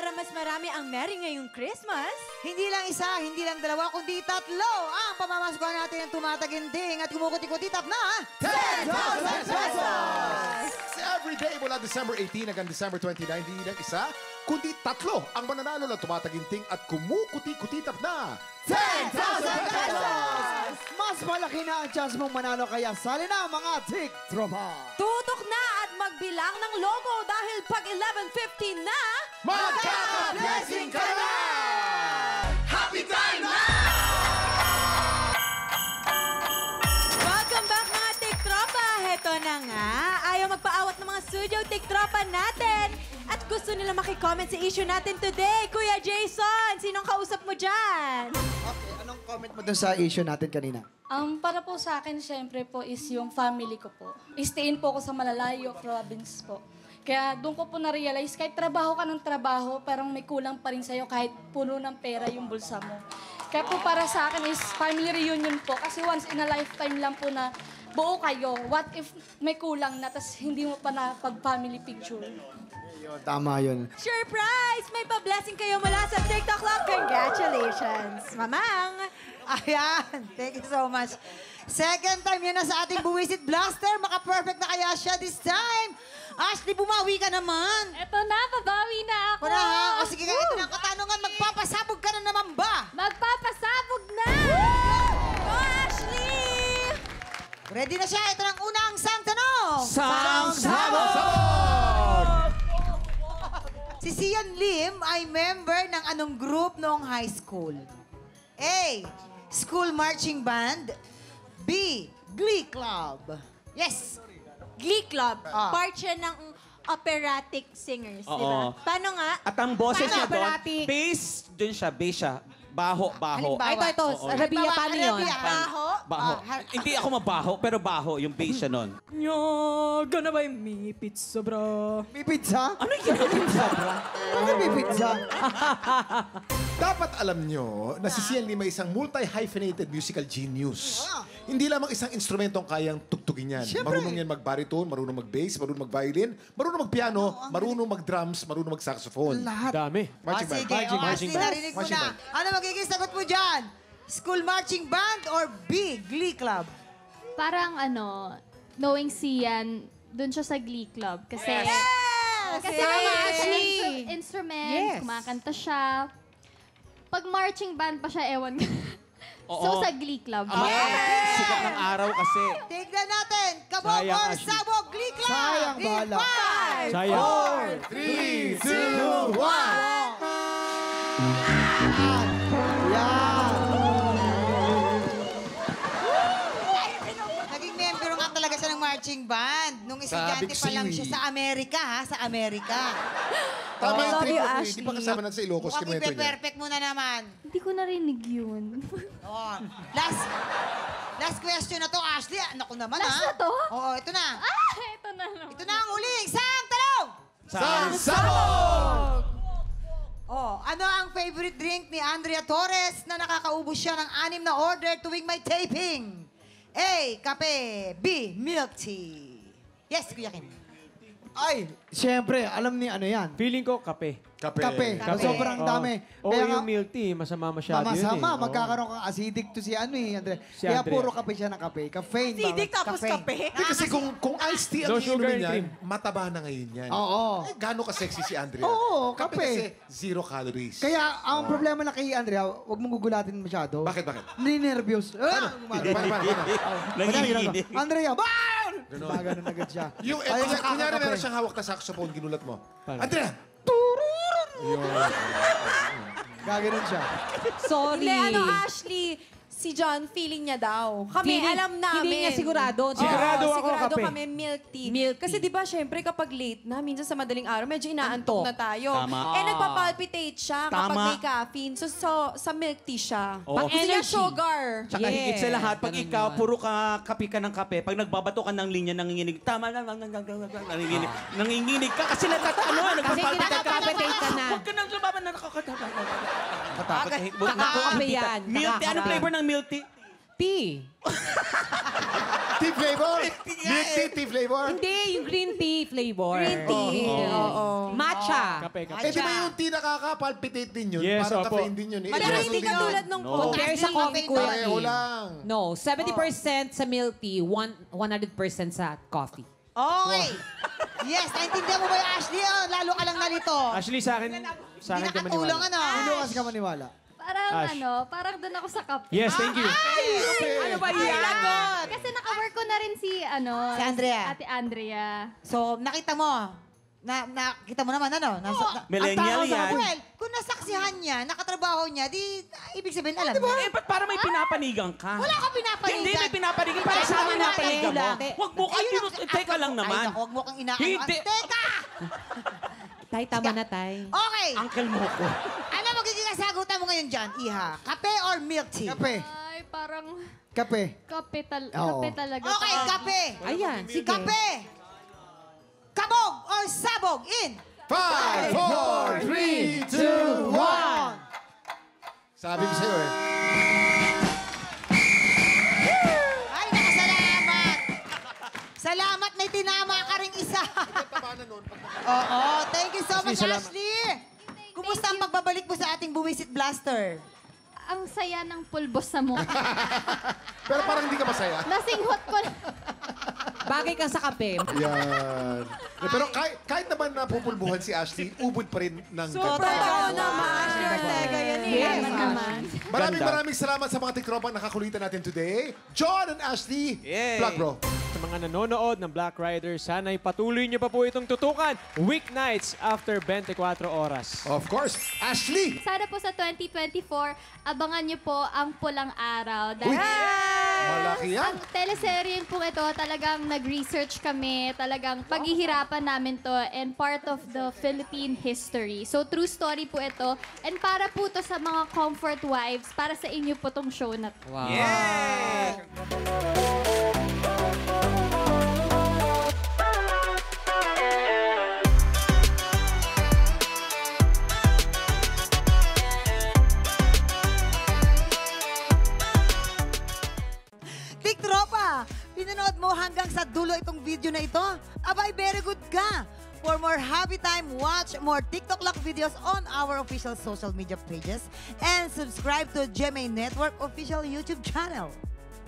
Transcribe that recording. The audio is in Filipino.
para mas marami ang merry ngayong Christmas. Hindi lang isa, hindi lang dalawa, kundi tatlo ang pamamaskuhan natin ng tumataginting at kumukuti-kutitap na 10,000 pesos! Every day mula December 18 hanggang December 29, hindi lang isa, kundi tatlo ang mananalo ng tumataginting at kumukuti-kutitap na 10,000 pesos! Mas malaki na ang chance mong manalo kaya sali na mga tik-tropa. Tutok na at magbilang ng logo dahil pag 11:15 na, magkaka-blessing ka na! Happy time na! welcome back mga tiktropa. Heto na nga, ayaw magpaawat ng mga studio tiktropa natin. At gusto nila makicomment sa issue natin today. Kuya Jason, sinong kausap mo dyan? Okay, anong comment mo dun sa issue natin kanina? Para po sa akin, syempre po, is yung family ko po. Stayin po ako sa Malalayo province po. Kaya doon ko po na-realize, kahit trabaho ka ng trabaho, parang may kulang pa rin sa'yo kahit puno ng pera yung bulsa mo. Kaya po para sa akin is family reunion po. Kasi once in a lifetime lang po na buo kayo. What if may kulang na, tas hindi mo pa na pag-family picture? Yun, tama yun. Surprise! May pa-blessing kayo mula sa TikTok Club. Congratulations, Mamang! Ayan, thank you so much. Second time yan na sa ating Buwisit Blaster. Maka-perfect na kaya siya this time. Ashley, bumawi ka naman. Eto na, babawi na ako. Para ha? O sige nga, ito na ang katanungan. Magpapasabog ka na naman ba? Magpapasabog na! Go, Ashley! Ready na siya. Ito na ang unang sang tanong. Si Sian Lim ay member ng anong group noong high school? A. School Marching Band. B. Glee Club. Yes. Glee Club. Part siya ng operatic singers, di ba? Oo. Paano nga? At ang boses Paano niya doon, operatic? bass, dun siya, bass siya. Baho. Halimbawa. Ito. Rabia, paano yun? Baho. Baho. Hindi ako mabaho, pero baho, yung bass siya nun. Gana ba yung may pizza, bro? May pizza? Ano yung pizza, bro? Bakit may pizza? Dapat alam nyo na si Sian Lim ay isang multi-hyphenated musical genius. Hindi lamang isang instrumentong kayang tugtugin yan. Siyempre. Marunong yan mag-baritone, marunong mag-bass, marunong mag-violin, marunong mag-piano, marunong mag-drums, marunong mag-saxophone. Lahat. Dami. Marching band. Sige. O, Ashley, narinig mo Marching na. band. Ano magiging sagot mo dyan? School Marching Band or B. Glee Club? Parang knowing si Ian, dun siya sa Glee Club. Kasi, kasi Ashley. instrument, kumakanta siya. Pag marching band pa siya, ewan ko. So, Oo. sa Glee Club. Sikat ng araw kasi. Tignan natin. Kabog Sayang, or Ashley. sabog? Glee Club! Sayang, In bahala. 5, Sayang. 3, 2, 1. Yan. Naging member nga talaga siya ng marching band. Nung estudyante Big pa lang Siwi. siya sa Amerika, ha? Sa Amerika. Tama yung Love trip you, mo. Ashley. Hindi pa kasama na sa Ilocos Mukhang kinuwento niya. ipe-perfect mo na naman. Hindi ko narinig yun. Oh. Last question na to, Ashley. Naku naman, Last ha? na to? Oo, ito na. Ito na naman. Ito na ang huling sang tanong! Sabog! Oh, ano ang favorite drink ni Andrea Torres na nakakaubos siya ng 6 na order tuwing may taping? A. Kape. B. Milk tea. Yes, Kuya Kim. Ay, siyempre, alam ni ano yan. Feeling ko, kape. Kape. Kape. Sobrang dami. O Kaya nga, yung milk tea, masama masyado yun eh. Masama, Oo. magkakaroon kang acidic to si Andre. Si Kaya Andre. puro kape siya ng kape. Caffeine. Sidik tapos kape. Hindi kasi kung iced tea ang No sugar iinumin and niyan, cream. mataba na ngayon yan. Oo. Eh, gano'n ka-sexy si Andrea? Oo, Kape kape. kasi 0 calories. Kaya ang problema na kay Andrea, huwag mong gugulatin masyado. Bakit? Ninervyos. Paano? Nanginginig. Andrea, BAN! Ganun agad siya. Yung, Ayaw niya kunyari kakakape. meron siyang hawak na saxophone, ginulat mo. Paano? Andrea! Gaganon siya. Sorry. Hindi, Ashley, si John, feeling niya daw. Kami, alam namin. Hindi niya sigurado. Sigurado ako, sigurado kape. kami milk tea. Milk Kasi tea. di ba, syempre, kapag late na, minsan sa madaling araw, medyo inaantok Antok. na tayo. Tama. Eh, nagpapalpitate siya kapag Tama. may caffeine. So, sa milk tea siya. Oo. Gusto niya Energy. sugar. Tsaka higit sa lahat, pag ganun ikaw, yun. puro ka kape ka ng kape, pag nagbabato ka ng linya, nanginginig, tama na, nanginginig ka kasi nagpapalpitate ka. nakaka-palpitate ka na. Huwag ka nang lumaban na nakakatakot. Nakakape yan. Milk tea, anong Nakakape. flavor ng milk tea? Tea. Tea flavor? Milk tea, tea flavor? Hindi, yung green tea. tea flavor. Green tea. Oo. Matcha. Kape, kape. Eh, di ba yung tea nakaka-palpitate din yun? Yes, Parang opo. caffeine din yun. Eh. Pero Yes, hindi din yun. katulad nung No. Compare sa coffee, Kuya Pareho Kim. lang. No, 70% sa milk tea, 100% sa coffee. Okay. Yes, naintindihan mo ba yung Ashley? Oh, lalo ka lang nalito. Actually, sa akin Hindi ka nakatulong, maniwala. ano? Hindi kasi ka maniwala. Parang Ash. parang doon ako sa kape. Yes, thank you. Ano ba yan? Kasi naka-work ko na rin si Si Andrea. Ate Andrea. So, nakita mo. Nakita mo naman, ano? Millennial ang tao- yan. Well, kung nasaksihan niya, nakatrabaho niya, di, ibig sabihin, alam Eh, niya. ba't para may pinapanigan ka? Wala ka pinapanigan. Hindi, may pinapanigan. Para sa amin napanigan mo. Huwag mo ka, teka lang naman. Ay, naku, huwag mo kang inaano. Hindi. Teka! Tay, tama na, Tay. Okay. Uncle mo ko. Ano magiging kasagutan mo ngayon dyan, Iha? Kape or milk tea? Kape. Ay, parang Kape. kape Oo. talaga. Okay, kape. Ayan, sige. Kape. Kabog or sabog in. 5, 4, 3, 2, 1. Sabi ko sa'yo eh. Ay, nakasalamat. Salamat, may tinama ka ring isa. Oo, thank you so much, salamat. Ashley. Kumusta ang pagbabalik mo sa ating Buwisit Blaster? Ang saya ng pulbos sa mukha. Pero parang hindi ka masaya. Nasinghot ko. Bagay ka sa kape. Yan. Pero kahit naman napupulbuhan si Ashley, ubod pa rin ng Totoo naman. Ashley Ortega yan eh. Yes, naman. Maraming salamat sa mga tikropang nakakulitan natin today. John and Ashley. Yay. Plug, bro. Sa mga nanonood ng Black Rider, sana'y patuloy niyo pa po itong tutukan weeknights after 24 oras. Of course, Ashley. Sana po sa 2024, abangan niyo po ang Pulang Araw. Uy, malaki yan. Ang teleserye po ito, talagang nag-research kami, talagang paghihirapan namin to and part of the Philippine history. So true story po ito and para po to sa mga comfort wives, para sa inyo po tong show na to. Wow. Yeah! Tiktropa, pinanood mo hanggang sa dulo itong video na ito? Abay, very good ka! For more happy time, watch more TikTok Lock videos on our official social media pages and subscribe to GMA Network official YouTube channel.